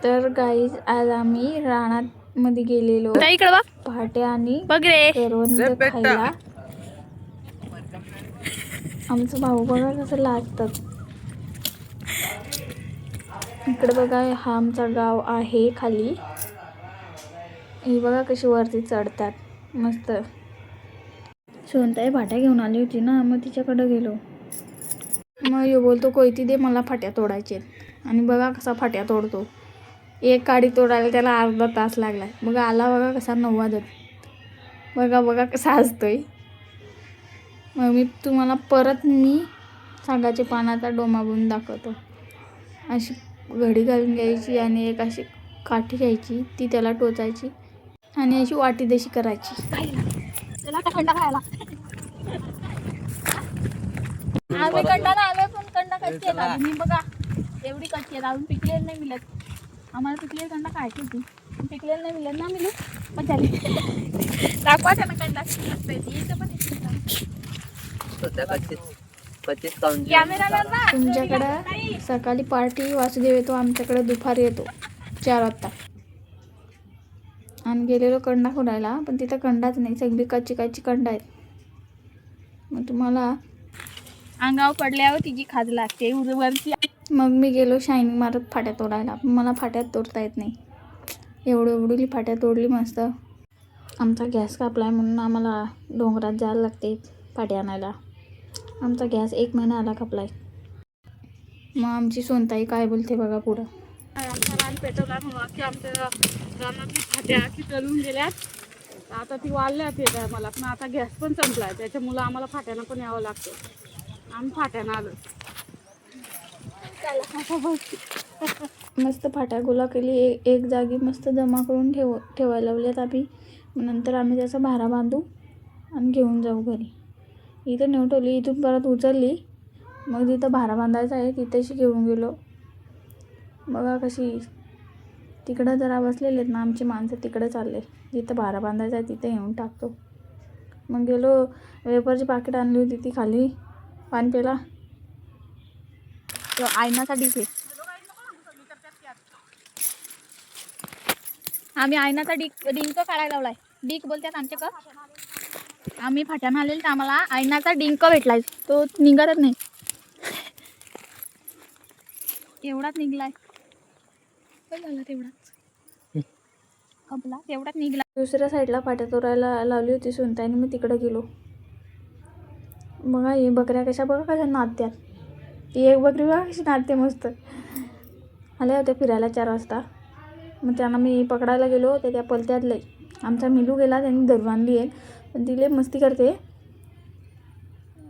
तर गाईज आज आम्ही रानात मध्ये गेलेलो पहाटे आणि करवंद खायला. आमचं भाऊ बघा कसं लाजतात. इकडे बघा हा आमचा गाव आहे खाली. ही बघा कशी वरती चढतात मस्त. सोनताई फाट्या घेऊन आली होती ना, मग तिच्याकडे गेलो. मग यो बोलतो कोयती दे, मला फाट्या तोडायचे. आणि बघा कसा फाट्या तोडतो. एक काडी तोडायला त्याला अर्धा तास लागला. मग आला बघा कसा 9 वाजत. बघा कसा हसतोय. मग मी तुम्हाला परत सागाच्या पानाचा डोमा बनवून दाखवतो. अशी घडी घालून घ्यायची आणि एक अशी काठी घ्यायची, ती त्याला टोचायची आणि अशी वाटी देशी करायची. त्याला कंडा खायला आम्ही कंडाला आलोय, पण कंडा कच्ची आहे. मी बघा एवढी कच्ची आहे, अजून पिकलेली नाही मिळत. आम्हाला पिकलेली कंडा खायची होती, पिकलेली नाही मिळत ना. मिळू पण झाली. दाखवा त्यांना कंडा तुमच्याकडं सकाळी पार्टी वासुदेव येतो, आमच्याकडे दुपारी येतो 4 वाजता. आणि गेलेलो कंडा खोडायला, पण तिथं कंडाच नाही, सगळी कच्ची कंडा आहेत. मग तुम्हाला अंगावर पडल्यावर तिची खाज लागते वरती. मग मी गेलो शायनिंग मारत फाट्या तोडायला, पण मला फाट्यात तोडता येत नाही. एवढी फाट्या तोडली मस्त. आमचा गॅस कापलाय म्हणून आम्हाला डोंगरात जायला लागते फाट्या आणायला. आमचा गॅस 1 महिना आला कापलाय. मग आमची सोनताई काय बोलते बघा पुढं. आमचा रान पेटवला म्हणून की आमच्या रानातली फाट्या की तळून गेल्यात. आता ती वाढल्यात हे मला, पण आता गॅस पण संपलाय, त्याच्यामुळं आम्हाला फाट्यानं पण यावं लागतं. आम्ही फाट्यानं आलो. मस्त फाट्या गोला केली, एक जागी मस्त जमा करून ठेवायला लावल्यात आम्ही. नंतर आम्ही त्याचा भारा बांधू आणि घेऊन जाऊ घरी. इथं नेऊन ठेवली, इथून परत उचलली. मग जिथं भारा बांधायचा आहे तिथेशी घेऊन गेलो. बघा कशी तिकडं जरा बसलेले आहेत ना आमची माणसं, तिकडे चालले. जिथं भारा बांधायचा आहे तिथे येऊन टाकतो. मग गेलो, वेपरची पाकिट आणली होती ती खाली पाणी प्याला. आयनाचा डिक आहे. आम्ही आयनाचा डिंक काढायला लावलाय. डिक बोलतात आमच्याकडं. आम्ही फाट्यानं आलेलो तर आम्हाला आयनाचा डिंक भेटलाय, तो निघतच नाही. एवढाच निघलाय. काय झालं तेवढाच आपला तेवढाच निघला. दुसऱ्या साईडला फाट्या तोडायला लावली होती सोनताईने, मी तिकडे गेलो. बघा हे बकऱ्या कशा नाचत्यात. ती एक बकरी बघा कशी नाचते मस्त. आल्या होत्या फिरायला 4 वाजता. मग त्यांना मी पकडायला गेलो, त्या पलत्यात लई. आमचा मिलू गेला, त्यांनी धरून आणली आहे, पण ती लई मस्ती करते.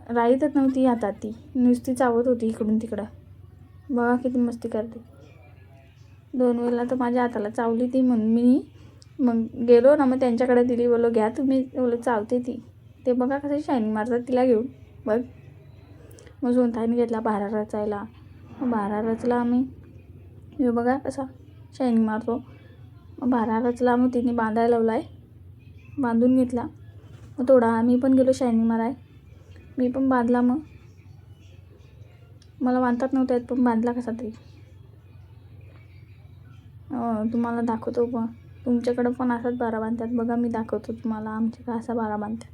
राहीतच नव्हती हातात, ती नुसती चावत होती इकडून तिकडं. बघा किती मस्ती करते. 2 वेळेला तर माझ्या हाताला चावली ती, म्हणून मी मग गेलो ना, मग त्यांच्याकडे दिली. बोलो घ्या तुम्ही, बोलो चावते ती. ते बघा कसं शायनिंग मारतात तिला घेऊन. बघ मग सोनताईने घेतला भारा रचायला. भारा रचला आम्ही. हे बघा कसा शायनिंग मारतो. मग भारा रचला, मग तिने बांधायला लावला आहे, बांधून घेतला. मग थोडा आम्ही पण गेलो शायनिंग माराय. मी पण बांधला. मग मला बांधतात नव्हता येत, पण बांधला कसा तरी. तुम्हाला दाखवतो, पण तुमच्याकडं पण असाच बारा बांधतात बघा. मी दाखवतो तुम्हाला आमच्याकडे असा बारा बांधतात.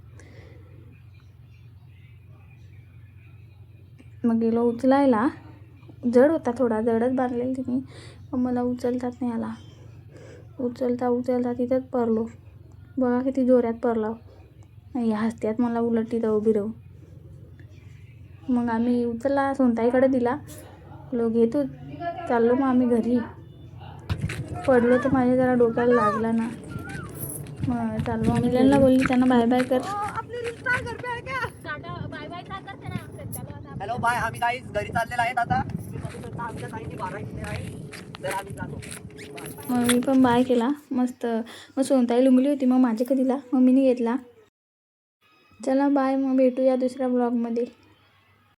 मग गेलो उचलायला, जड होता थोडा, जडच बांधलेला तिने. मग मला उचलतात नाही आला. उचलता तिथंच पडलो. बघा किती जोरात पडला. नाही हसत्यात मला उलट तिथं उभी राहू. मग आम्ही उचलला, सोनताईकडे दिला. लोक घेतो चाललो. मग आम्ही घरी पडलो तर माझ्या जरा डोक्याला लागला ना. मग चाललो आम्ही. मिलनला बोलली त्यांना बाय बाय कर. Hello bye. आम्ही काही घरी चाललेला आहेत आता. मग मी पण बाय केला मस्त. मग सोनताई लुंगली होती, मग माझ्याकडे दिला, मग मीने घेतला. चला बाय, मग भेटूया दुसऱ्या ब्लॉगमध्ये.